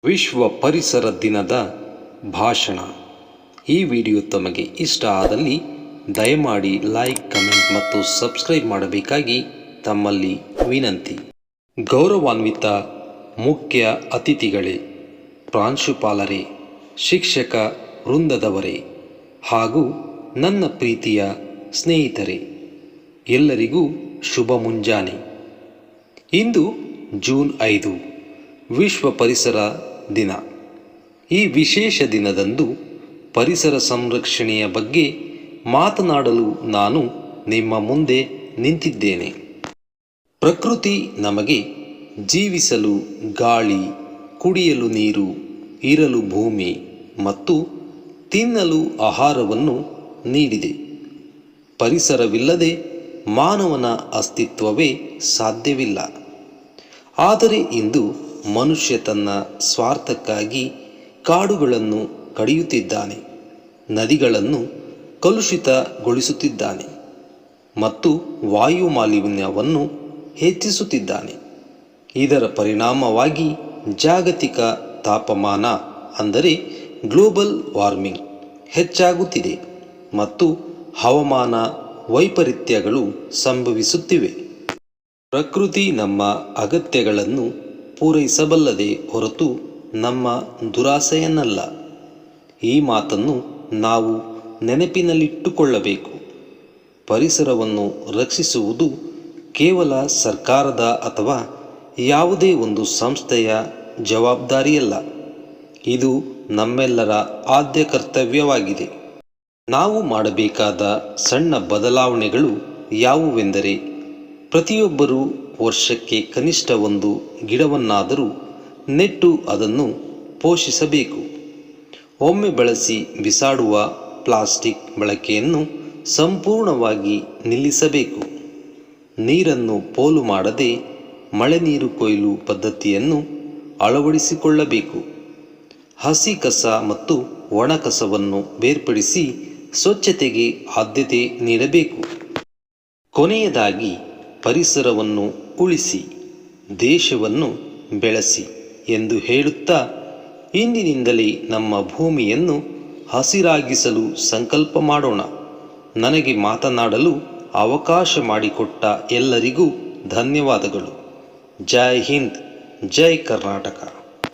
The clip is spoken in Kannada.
ವಿಶ್ವ ಪರಿಸರ ದಿನದ ಭಾಷಣ. ಈ ವಿಡಿಯೋ ತಮಗೆ ಇಷ್ಟ ಆದಲ್ಲಿ ದಯಮಾಡಿ ಲೈಕ್, ಕಮೆಂಟ್ ಮತ್ತು ಸಬ್ಸ್ಕ್ರೈಬ್ ಮಾಡಬೇಕಾಗಿ ತಮ್ಮಲ್ಲಿ ವಿನಂತಿ. ಗೌರವಾನ್ವಿತ ಮುಖ್ಯ ಅತಿಥಿಗಳೇ, ಪ್ರಾಂಶುಪಾಲರೇ, ಶಿಕ್ಷಕ ವೃಂದದವರೇ ಹಾಗೂ ನನ್ನ ಪ್ರೀತಿಯ ಸ್ನೇಹಿತರೆ, ಎಲ್ಲರಿಗೂ ಶುಭ ಮುಂಜಾನೆ. ಇಂದು ಜೂನ್ 5 ವಿಶ್ವ ಪರಿಸರ ದಿನ. ಈ ವಿಶೇಷ ದಿನದಂದು ಪರಿಸರ ಸಂರಕ್ಷಣೆಯ ಬಗ್ಗೆ ಮಾತನಾಡಲು ನಾನು ನಿಮ್ಮ ಮುಂದೆ ನಿಂತಿದ್ದೇನೆ. ಪ್ರಕೃತಿ ನಮಗೆ ಜೀವಿಸಲು ಗಾಳಿ, ಕುಡಿಯಲು ನೀರು, ಇರಲು ಭೂಮಿ ಮತ್ತು ತಿನ್ನಲು ಆಹಾರವನ್ನು ನೀಡಿದೆ. ಪರಿಸರವಿಲ್ಲದೆ ಮಾನವನ ಅಸ್ತಿತ್ವವೇ ಸಾಧ್ಯವಿಲ್ಲ. ಆದರೆ ಇಂದು ಮನುಷ್ಯ ತನ್ನ ಸ್ವಾರ್ಥಕ್ಕಾಗಿ ಕಾಡುಗಳನ್ನು ಕಡಿಯುತ್ತಿದ್ದಾನೆ, ನದಿಗಳನ್ನು ಕಲುಷಿತಗೊಳಿಸುತ್ತಿದ್ದಾನೆ ಮತ್ತು ವಾಯು ಮಾಲಿನ್ಯವನ್ನು ಹೆಚ್ಚಿಸುತ್ತಿದ್ದಾನೆ. ಇದರ ಪರಿಣಾಮವಾಗಿ ಜಾಗತಿಕ ತಾಪಮಾನ ಅಂದರೆ ಗ್ಲೋಬಲ್ ವಾರ್ಮಿಂಗ್ ಹೆಚ್ಚಾಗುತ್ತಿದೆ ಮತ್ತು ಹವಾಮಾನ ವೈಪರೀತ್ಯಗಳು ಸಂಭವಿಸುತ್ತಿವೆ. ಪ್ರಕೃತಿ ನಮ್ಮ ಅಗತ್ಯಗಳನ್ನು ಪೂರೈಸಬಲ್ಲದೆ ಹೊರತು ನಮ್ಮ ದುರಾಸೆಯನ್ನಲ್ಲ. ಈ ಮಾತನ್ನು ನಾವು ನೆನಪಿನಲ್ಲಿಟ್ಟುಕೊಳ್ಳಬೇಕು. ಪರಿಸರವನ್ನು ರಕ್ಷಿಸುವುದು ಕೇವಲ ಸರ್ಕಾರದ ಅಥವಾ ಯಾವುದೇ ಒಂದು ಸಂಸ್ಥೆಯ ಜವಾಬ್ದಾರಿಯಲ್ಲ. ಇದು ನಮ್ಮೆಲ್ಲರ ಆದ್ಯ ಕರ್ತವ್ಯವಾಗಿದೆ. ನಾವು ಮಾಡಬೇಕಾದ ಸಣ್ಣ ಬದಲಾವಣೆಗಳು ಯಾವುವೆಂದರೆ, ಪ್ರತಿಯೊಬ್ಬರೂ ವರ್ಷಕ್ಕೆ ಕನಿಷ್ಠ ಒಂದು ಗಿಡವನ್ನಾದರೂ ನೆಟ್ಟು ಅದನ್ನು ಪೋಷಿಸಬೇಕು. ಒಮ್ಮೆ ಬಳಸಿ ಬಿಸಾಡುವ ಪ್ಲಾಸ್ಟಿಕ್ ಬಳಕೆಯನ್ನು ಸಂಪೂರ್ಣವಾಗಿ ನಿಲ್ಲಿಸಬೇಕು. ನೀರನ್ನು ಪೋಲು ಮಾಡದೆ ಮಳೆ ನೀರು ಕೊಯ್ಲು ಪದ್ಧತಿಯನ್ನು ಅಳವಡಿಸಿಕೊಳ್ಳಬೇಕು. ಹಸಿ ಕಸ ಮತ್ತು ಒಣ ಕಸವನ್ನು ಬೇರ್ಪಡಿಸಿ ಸ್ವಚ್ಛತೆಗೆ ಆದ್ಯತೆ ನೀಡಬೇಕು. ಕೊನೆಯದಾಗಿ, ಪರಿಸರವನ್ನು ಉಳಿಸಿ ದೇಶವನ್ನು ಬೆಳೆಸಿ ಎಂದು ಹೇಳುತ್ತಾ, ಇಂದಿನಿಂದಲೇ ನಮ್ಮ ಭೂಮಿಯನ್ನು ಹಸಿರಾಗಿಸಲು ಸಂಕಲ್ಪ ಮಾಡೋಣ. ನನಗೆ ಮಾತನಾಡಲು ಅವಕಾಶ ಮಾಡಿಕೊಟ್ಟ ಎಲ್ಲರಿಗೂ ಧನ್ಯವಾದಗಳು. ಜೈ ಹಿಂದ್, ಜೈ ಕರ್ನಾಟಕ.